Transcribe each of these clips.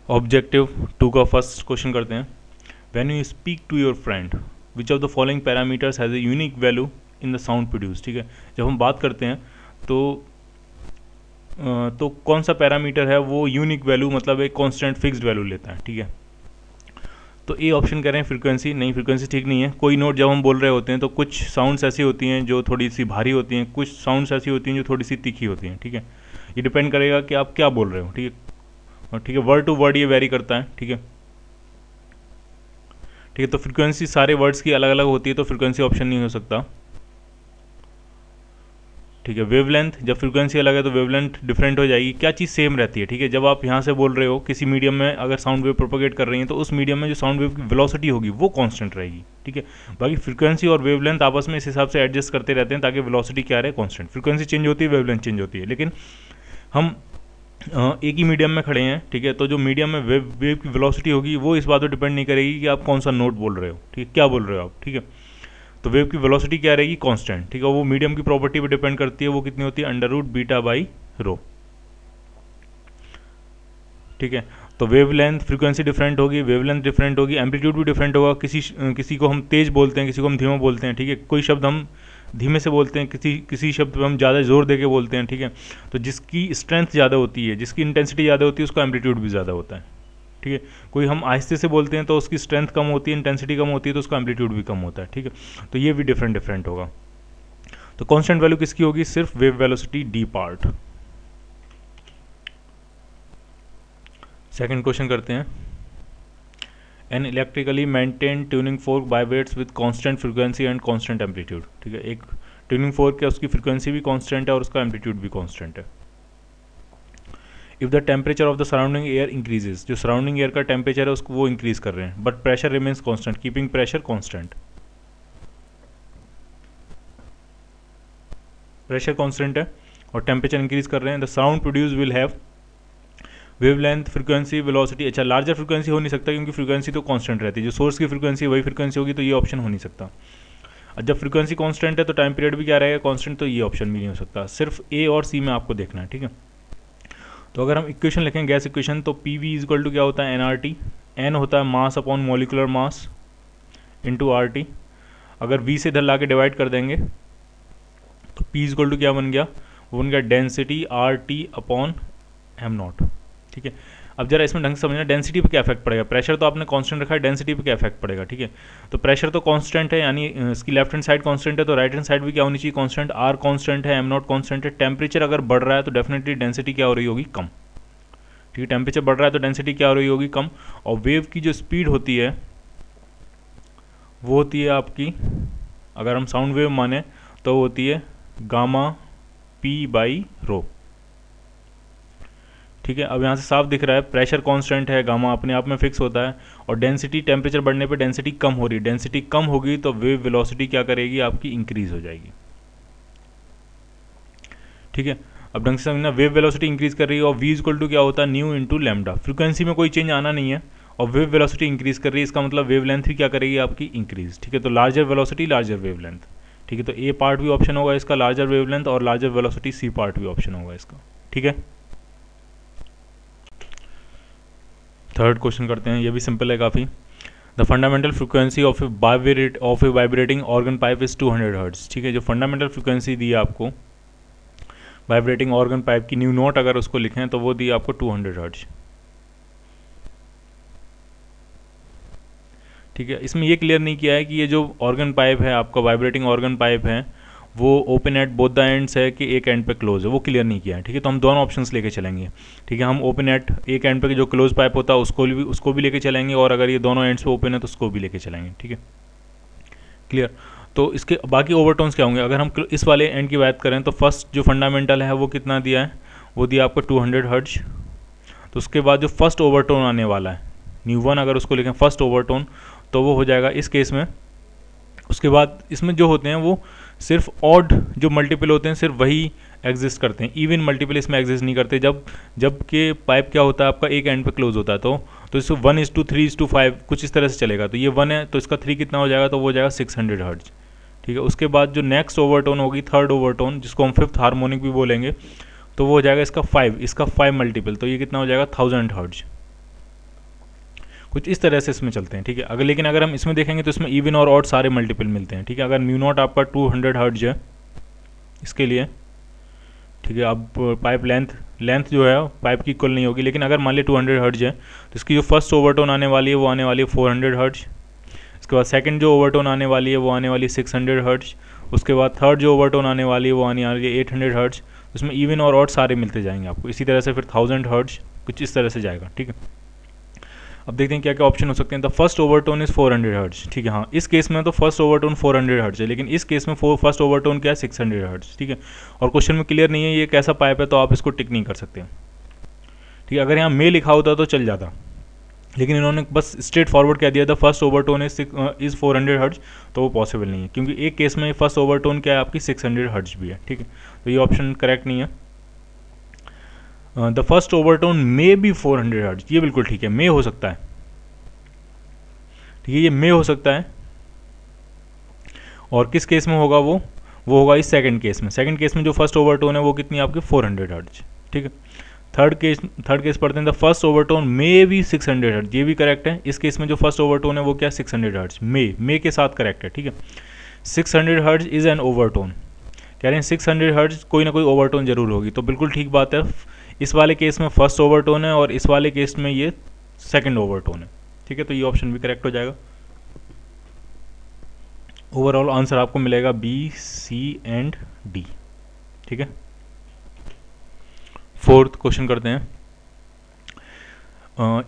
Objective 2 का first question करते हैं। When you speak to your friend which of the following parameters has a unique value in the sound produce. ठीक है, जब हम बात करते हैं तो कौन सा पैरामीटर है वो यूनिक वैल्यू मतलब एक कांस्टेंट फिक्स्ड वैल्यू लेता है। ठीक है, तो ए ऑप्शन करें फ्रीक्वेंसी। नहीं, फ्रीक्वेंसी ठीक नहीं है। कोई नोट जब हम बोल रहे होते हैं तो कुछ साउंड्स ऐसी होती हैं जो थोड़ी सी भारी होती हैं, कुछ साउंड्स ऐसी होती हैं जो थोड़ी सी तीखी होती हैं। ठीक है, ये डिपेंड करेगा कि आप क्या बोल रहे हो। ठीक है, और ठीक है, वर्ड टू वर्ड ये वेरी करता है। ठीक है, ठीक है, तो फ्रीक्वेंसी सारे वर्ड्स की अलग अलग होती है, तो फ्रीक्वेंसी ऑप्शन नहीं हो सकता। ठीक है, वेवलेंथ, जब फ्रीक्वेंसी अलग है तो वेवलेंथ डिफरेंट हो जाएगी। क्या चीज़ सेम रहती है? ठीक है, जब आप यहाँ से बोल रहे हो किसी मीडियम में अगर साउंड वेव प्रोपोगेट कर रही हैं तो उस मीडियम में जो साउंड वेव की वेलोसिटी होगी वो कांस्टेंट रहेगी। ठीक है, बाकी फ्रीक्वेंसी और वेवलेंथ आपस में इस हिसाब से एडजस्ट करते रहते हैं ताकि वेलोसिटी क्या रहे, कांस्टेंट। फ्रीक्वेंसी चेंज होती है, वेवलेंथ चेंज होती है, लेकिन हम एक ही मीडियम में खड़े हैं। ठीक है, तो जो मीडियम में वेव की वेलोसिटी होगी वो इस बात पर डिपेंड नहीं करेगी कि आप कौन सा नोट बोल रहे हो। ठीक है, क्या बोल रहे हो आप। ठीक है, तो वेव की वेलोसिटी क्या रहेगी, कांस्टेंट। ठीक है, वो मीडियम की प्रॉपर्टी पे डिपेंड करती है, वो कितनी होती है, under root beta by rho. ठीक है, तो वेवलेंथ फ्रीक्वेंसी डिफरेंट होगी, वेवलेंथ डिफरेंट होगी, एम्पलीट्यूड भी डिफरेंट होगा। किसी को हम तेज बोलते हैं, किसी को हम धीमा बोलते हैं। ठीक है, कोई शब्द हम धीमे से बोलते हैं, किसी शब्द पे हम ज़्यादा जोर दे के बोलते हैं। ठीक है, तो जिसकी स्ट्रेंथ ज़्यादा होती है, जिसकी इंटेंसिटी ज़्यादा होती है, उसका एम्पलीट्यूड भी ज़्यादा होता है। ठीक है, कोई हम आहिस्ते से बोलते हैं तो उसकी स्ट्रेंथ कम होती है, इंटेंसिटी कम होती है, तो उसका एम्पलीट्यूड भी कम होता है। ठीक है, तो ये भी डिफरेंट होगा। तो कांस्टेंट वैल्यू किसकी होगी, सिर्फ wave velocity D part. Second question करते हैं। An electrically maintain tuning fork vibrates with constant frequency and constant amplitude. ठीक है, एक ट्यूनिंग फोर्क है, उसकी फ्रीक्वेंसी भी कांस्टेंट है और उसका एम्पलीट्यूड भी कांस्टेंट है। If the temperature of the surrounding air increases, जो सराउंडिंग एयर का टेम्परेचर है उसको वो इंक्रीज कर रहे हैं, but pressure remains constant, keeping pressure constant. Pressure constant है और टेम्परेचर इंक्रीज कर रहे हैं। The sound produce will have wavelength frequency velocity. अच्छा, लार्जर फ्रीक्वेंसी हो नहीं सकता क्योंकि फ्रीक्वेंसी तो कांस्टेंट रहती है, जो सोर्स की फ्रीक्वेंसी वही फ्रीक्वेंसी होगी, तो ये ऑप्शन हो नहीं सकता। और जब फ्रीक्वेंसी कांस्टेंट है तो टाइम पीरियड भी क्या रहेगा, कांस्टेंट, तो ये ऑप्शन भी नहीं हो सकता। सिर्फ ए और सी में आपको देखना है। ठीक है, तो अगर हम इक्वेशन लिखें गैस इक्वेशन, तो पी वी इक्वल टू क्या होता है, एन आर टी। एन होता है mass upon molecular mass into R T. अगर वी से इधर ला के डिवाइड कर देंगे तो पी इक्वल टू क्या बन गया, वो बन गया density R T upon am not. ठीक है, अब जरा इसमें ढंग से समझना, डेंसिटी पे क्या इफेक्ट पड़ेगा। प्रेशर तो आपने कांस्टेंट रखा है, डेंसिटी पे क्या इफेक्ट पड़ेगा। ठीक है, तो प्रेशर तो कांस्टेंट है, यानी इसकी लेफ्ट हैंड साइड कांस्टेंट है, तो राइट हैंड साइड भी क्या होनी चाहिए, कांस्टेंट। आर कांस्टेंट है, एम नॉट कांस्टेंट है। टेम्परेचर अगर बढ़ रहा है तो डेफिनेटली डेंसिटी क्या हो रही होगी, कम। ठीक है, टेम्परेचर बढ़ रहा है तो डेंसिटी क्या हो रही होगी, कम। और वेव की जो स्पीड होती है वो होती है आपकी, अगर हम साउंड वेव माने तो होती है गामा पी बाई रो। ठीक है, अब यहाँ से साफ दिख रहा है प्रेशर कांस्टेंट है, गामा अपने आप में फिक्स होता है, और डेंसिटी टेम्परेचर बढ़ने पे डेंसिटी कम हो रही है। डेंसिटी कम होगी तो वेव वेलोसिटी क्या करेगी, आपकी इंक्रीज हो जाएगी। ठीक है, अब ढंग से समझना, वेव वेलोसिटी इंक्रीज कर रही है और वी इक्वल टू क्या होता है, न्यू इंटू लैम्डा। फ्रीक्वेंसी में कोई चेंज आना नहीं है और वेव वेलोसिटी इंक्रीज कर रही है, इसका मतलब वेव लेंथ भी क्या करेगी, आपकी इंक्रीज। ठीक है, तो larger velocity larger wave length. ठीक है, तो ए पार्ट भी ऑप्शन होगा इसका, लार्जर वेव लेंथ, और लार्जर वेलोसिटी सी पार्ट भी ऑप्शन होगा इसका। ठीक है, थर्ड क्वेश्चन करते हैं, ये भी सिंपल है काफ़ी। The fundamental frequency of A vibrating organ pipe is 200 hertz. ठीक है, जो फंडामेंटल फ्रीक्वेंसी दी है आपको वाइब्रेटिंग ऑर्गन पाइप की, न्यू नोट अगर उसको लिखें तो वो दी आपको 200 हर्ट्ज। ठीक है, इसमें ये क्लियर नहीं किया है कि ये जो ऑर्गन पाइप है आपका, वाइब्रेटिंग ऑर्गन पाइप है, वो open at both the ends है कि एक एंड पे क्लोज है, वो क्लियर नहीं किया है। ठीक है, तो हम दोनों ऑप्शंस लेके चलेंगे। ठीक है, हम ओपन एट एक एंड पे जो क्लोज पाइप होता है उसको भी लेके चलेंगे, और अगर ये दोनों एंड्स पे ओपन है तो उसको भी लेके चलेंगे। ठीक है, क्लियर। तो इसके बाकी ओवरटोन्स क्या होंगे, अगर हम इस वाले एंड की बात करें तो फर्स्ट जो फंडामेंटल है वो कितना दिया है, वो दिया आपको 200 हर्ट्ज। तो उसके बाद जो फर्स्ट ओवरटोन आने वाला है, न्यू वन अगर उसको लिखें फर्स्ट ओवरटोन, तो वो हो जाएगा इस केस में। उसके बाद इसमें जो होते हैं वो सिर्फ ऑड जो मल्टीपल होते हैं सिर्फ वही एग्जिस्ट करते हैं, इवन मल्टीपल इसमें एग्जिस्ट नहीं करते। जब के पाइप क्या होता है आपका, एक एंड पे क्लोज होता है, तो इसको 1:3:5 कुछ इस तरह से चलेगा। तो ये 1 है तो इसका 3 कितना हो जाएगा, तो वो हो जाएगा 600 हर्ट्ज। ठीक है, उसके बाद जो नेक्स्ट ओवरटोन होगी, थर्ड ओवरटोन, जिसको हम फिफ्थ हार्मोनिक भी बोलेंगे, तो वो हो जाएगा इसका 5 मल्टीपल, तो ये कितना हो जाएगा 1000 हर्ट्ज। कुछ इस तरह से इसमें चलते हैं, ठीक है। अगर लेकिन अगर हम इसमें देखेंगे तो इसमें इवन और ऑड सारे मल्टीपल मिलते हैं, ठीक है। अगर म्यू नॉट आपका 200 हर्ट्ज है इसके लिए, ठीक है। अब पाइप लेंथ जो है पाइप की इक्वल नहीं होगी, लेकिन अगर मान लिया 200 हर्ट्ज है तो इसकी जो फर्स्ट ओवरटोन आने वाली है वो आने वाली है 400 हर्ट्ज। उसके बाद सेकंड जो ओवरटोन आने वाली है वो आने वाली है 600 हर्ट्ज। उसके बाद थर्ड जो ओवरटोन आने वाली है वो आने वाली है 800 हर्ट्ज। उसमें इवन और ऑड सारे मिलते जाएंगे आपको। इसी तरह से फिर 1000 हर्ट्ज कुछ इस तरह से जाएगा, ठीक है। अब देखते हैं क्या क्या ऑप्शन हो सकते हैं। The first overtone is 400 hertz, ठीक है। हाँ, इस केस में तो फर्स्ट ओवरटोन 400 हर्ट्ज है, लेकिन इस केस में फर्स्ट ओवरटोन क्या है 600 हर्ट्ज, ठीक है। और क्वेश्चन में क्लियर नहीं है ये कैसा पाइप है, तो आप इसको टिक नहीं कर सकते, ठीक है। अगर यहाँ मे लिखा होता तो चल जाता, लेकिन इन्होंने बस स्ट्रेट फॉरवर्ड कह दिया the first overtone is 400 hertz, तो वो पॉसिबल नहीं है, क्योंकि एक केस में फर्स्ट ओवरटोन क्या है आपकी 600 हर्ट्ज भी है, ठीक है। तो ये ऑप्शन करेक्ट नहीं है। The first overtone may be 400 hertz, ये बिल्कुल ठीक है, मे हो सकता है, ठीक है। ये मे हो सकता है। और किस केस में होगा वो होगा इस सेकंड केस में जो फर्स्ट ओवरटोन है वो कितनी आपकी 400 हर्ट्ज, ठीक है। थर्ड केस पढ़ते हैं the first overtone may be 600 hertz, ये भी करेक्ट है। इस केस में जो फर्स्ट ओवरटोन है वो क्या 600 हर्ट्ज, मे के साथ करेक्ट है, ठीक है। 600 हर्ट्ज इज एन ओवरटोन, कह रहे हैं 600 हर्ट्ज कोई ना कोई ओवरटोन जरूर होगी, तो बिल्कुल ठीक बात है। इस वाले केस में फर्स्ट ओवरटोन है और इस वाले केस में ये सेकंड ओवरटोन है, ठीक है। तो ये ऑप्शन भी करेक्ट हो जाएगा। ओवरऑल आंसर आपको मिलेगा बी, सी एंड डी, ठीक है। फोर्थ क्वेश्चन करते हैं।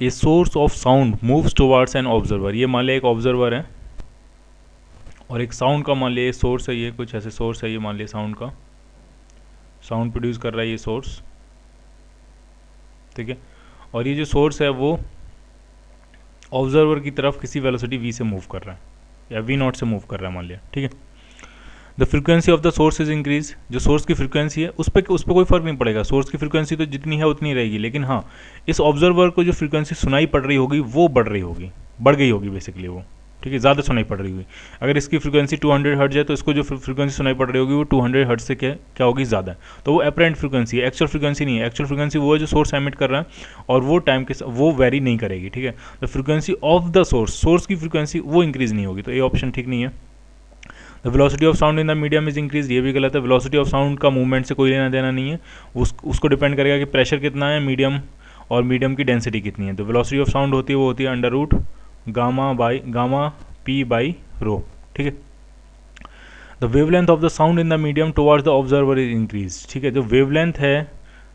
A source of sound moves towards an observer, ये मान लिया एक ऑब्जर्वर है और एक साउंड का मान लिया सोर्स है, ये कुछ ऐसे सोर्स है, ये मान लिया साउंड का, साउंड प्रोड्यूस कर रहा है ये सोर्स, ठीक है। और ये जो सोर्स है वो ऑब्जर्वर की तरफ किसी वेलोसिटी v से मूव कर रहा है या v0 से मूव कर रहा है मान लिया, ठीक है। The frequency of the source is increase, जो सोर्स की फ्रीक्वेंसी है उस पर कोई फर्क नहीं पड़ेगा, सोर्स की फ्रीक्वेंसी तो जितनी है उतनी रहेगी, लेकिन हाँ इस ऑब्जर्वर को जो फ्रीक्वेंसी सुनाई पड़ रही होगी वो बढ़ गई होगी बेसिकली वो, ठीक है, ज़्यादा सुनाई पड़ रही होगी। अगर इसकी फ्रीक्वेंसी 200 हर्ट्ज है तो इसको जो फ्रीक्वेंसी सुनाई पड़ रही होगी वो 200 हर्ट्ज से क्या होगी ज़्यादा, तो वो अपरेंट फ्रीक्वेंसी है, एक्चुअल फ्रीक्वेंसी नहीं है। एक्चुअल फ्रीक्वेंसी वो है जो सोर्स एमिट कर रहा है और वो टाइम के वो वेरी नहीं करेगी, ठीक है। The frequency of the source की फ्रीक्वेंसी वो इंक्रीज नहीं होगी, तो ये ऑप्शन ठीक नहीं है। The velocity of sound in the medium is increase, ये भी गलत है। वेलोसिटी ऑफ साउंड का मूवमेंट से कोई लेना देना नहीं है, उसको डिपेंड करेगा कि प्रेशर कितना है मीडियम और मीडियम की डेंसिटी कितनी है। तो वेलोसिटी ऑफ साउंड होती है वो होती है under root gamma P by rho, ठीक है। The wavelength of the sound in the medium towards the observer is increase, ठीक है। जो वेवलेंथ है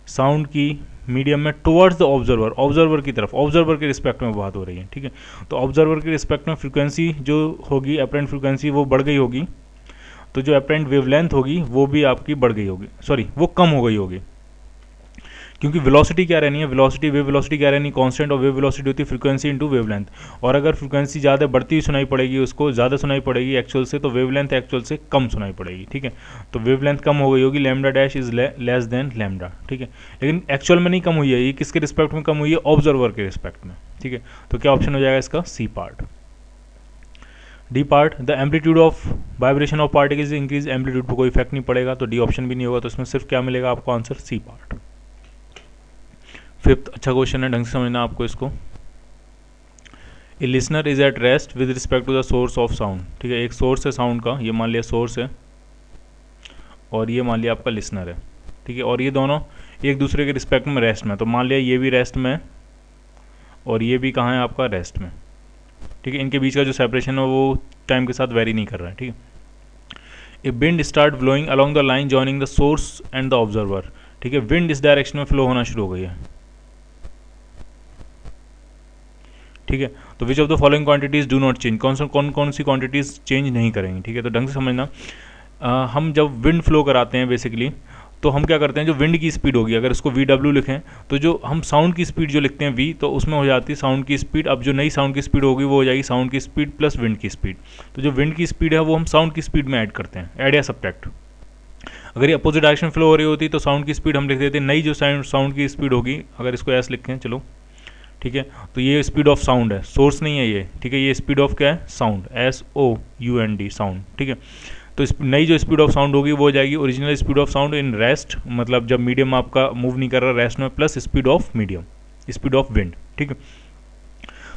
साउंड की मीडियम में टुवर्ड्स द ऑब्जर्वर की तरफ, ऑब्जर्वर के रिस्पेक्ट में बात हो रही है, ठीक है। तो ऑब्जर्वर के रिस्पेक्ट में फ्रीक्वेंसी जो होगी अपरेंट फ्रीक्वेंसी वो बढ़ गई होगी, तो जो अपरेंट वेवलेंथ होगी वो भी आपकी बढ़ गई होगी, सॉरी वो कम हो गई होगी, क्योंकि वेलोसिटी क्या रहनी है, वेव वेलोसिटी क्या रहनी कांस्टेंट, और वेव वेलोसिटी होती है फ्रीक्वेंसी इनटू वेवलेंथ। और अगर फ्रीक्वेंसी ज़्यादा बढ़ती हुई सुनाई पड़ेगी, उसको ज़्यादा सुनाई पड़ेगी एक्चुअल से, तो वेवलेंथ एक्चुअल से कम सुनाई पड़ेगी, ठीक है। तो वेवलेंथ कम हो गई होगी, lambda dash is less than lambda, ठीक है। लेकिन एक्चुअल में नहीं कम हुई है, ये किसके रिस्पेक्ट में कम हुई है, ऑब्जर्वर के रिस्पेक्ट में, ठीक है। तो क्या ऑप्शन हो जाएगा इसका C part. D part, the amplitude of vibration of particles increase, amplitude पर कोई इफेक्ट नहीं पड़ेगा, तो डी ऑप्शन भी नहीं होगा, तो इसमें सिर्फ क्या मिलेगा आपको आंसर सी पार्ट। फिफ्थ अच्छा क्वेश्चन है, ढंग से समझना आपको इसको। A listener is at rest with respect to the source of sound, ठीक है। एक सोर्स है साउंड का, ये मान लिया सोर्स है और ये मान लिया आपका लिसनर है, ठीक है। और ये दोनों एक दूसरे के रिस्पेक्ट में रेस्ट में, तो मान लिया ये भी रेस्ट में और ये भी कहाँ है आपका रेस्ट में, ठीक है। इनके बीच का जो सेपरेशन है वो टाइम के साथ वेरी नहीं कर रहा है, ठीक है। A wind start blowing along the line joining the source and the observer, ठीक है। विंड इस डायरेक्शन में फ्लो होना शुरू हो गई है, ठीक है। तो विच of the following quantities do not change, कौन सी क्वांटिटीज चेंज नहीं करेंगी, ठीक है। तो ढंग से समझना, हम जब विंड फ्लो कराते हैं बेसिकली, तो हम क्या करते हैं, जो विंड की स्पीड होगी अगर इसको VW लिखें, तो जो हम साउंड की स्पीड जो लिखते हैं V, तो उसमें हो जाती है साउंड की स्पीड। अब जो नई साउंड की स्पीड होगी वो हो जाएगी साउंड की स्पीड प्लस विंड की स्पीड। तो जो विंड की स्पीड है वो हम साउंड की स्पीड में ऐड करते हैं, ऐड या सब्ट्रैक्ट। अगर ये अपोजिट डायरेक्शन फ्लो हो रही होती तो साउंड की स्पीड हम लिख देते हैं, नई जो साउंड की स्पीड होगी, अगर इसको S लिखें चलो, ठीक है। तो ये स्पीड ऑफ साउंड है, सोर्स नहीं है ये, ठीक है। ये स्पीड ऑफ क्या है, साउंड, SOUND साउंड, ठीक है। तो नई जो स्पीड ऑफ साउंड होगी वो हो जाएगी original speed of sound in rest, मतलब जब मीडियम आपका मूव नहीं कर रहा रेस्ट में, plus speed of medium, speed of wind, ठीक है।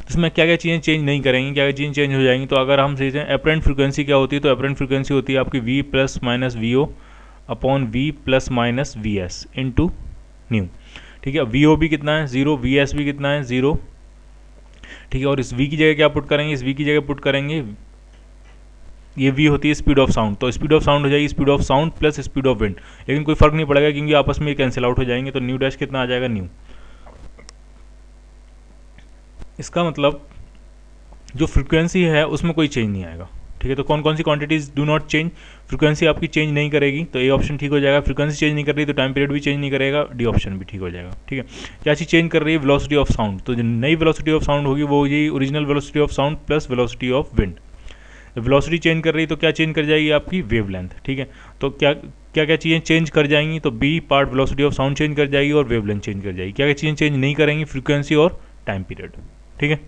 इसमें क्या क्या चीज़ें चेंज नहीं करेंगी, क्या क्या चीज़ें चेंज हो जाएंगी। तो अगर हम सीखते हैं एपरेंट फ्रिक्वेंसी क्या होती है, तो एपरेंट फ्रिक्वेंसी होती है आपकी V plus minus V O upon V plus minus V S into nu. ठीक है, वी ओ भी कितना है 0, वी एस भी कितना है 0। ठीक है, और इस वी की जगह क्या पुट करेंगे, इस वी की जगह पुट करेंगे, ये वी होती है स्पीड ऑफ साउंड, तो स्पीड ऑफ साउंड हो जाएगी speed of sound plus speed of wind, लेकिन कोई फर्क नहीं पड़ेगा क्योंकि आपस में कैंसिल आउट हो जाएंगे। तो न्यू डैश कितना आ जाएगा न्यू। इसका मतलब जो फ्रिक्वेंसी है उसमें कोई चेंज नहीं आएगा। ठीक है, तो कौन कौन सी quantities do not change, frequency आपकी चेंज नहीं करेगी, तो ए ऑप्शन ठीक हो जाएगा। फ्रिक्वेंसी चेंज नहीं कर रही तो टाइम पीरियड भी चेंज नहीं करेगा, डी ऑप्शन भी ठीक हो जाएगा। ठीक है, क्या चीज़ चेंज कर रही है, वेलोसिटी ऑफ साउंड, तो जो नई वेलोसिटी ऑफ साउंड होगी वो ये original velocity of sound plus velocity of wind. Velocity change कर रही तो क्या चेंज कर जाएगी आपकी वेवलेंथ। ठीक है, तो क्या क्या क्या चीज़ें चेंज कर जाएंगी, तो B part velocity of sound change कर जाएगी और वेवलेंथ चेंज कर जाएगी। क्या क्या चीज़ें चेंज नहीं करेंगी, फ्रीक्वेंसी और टाइम पीरियड। ठीक है।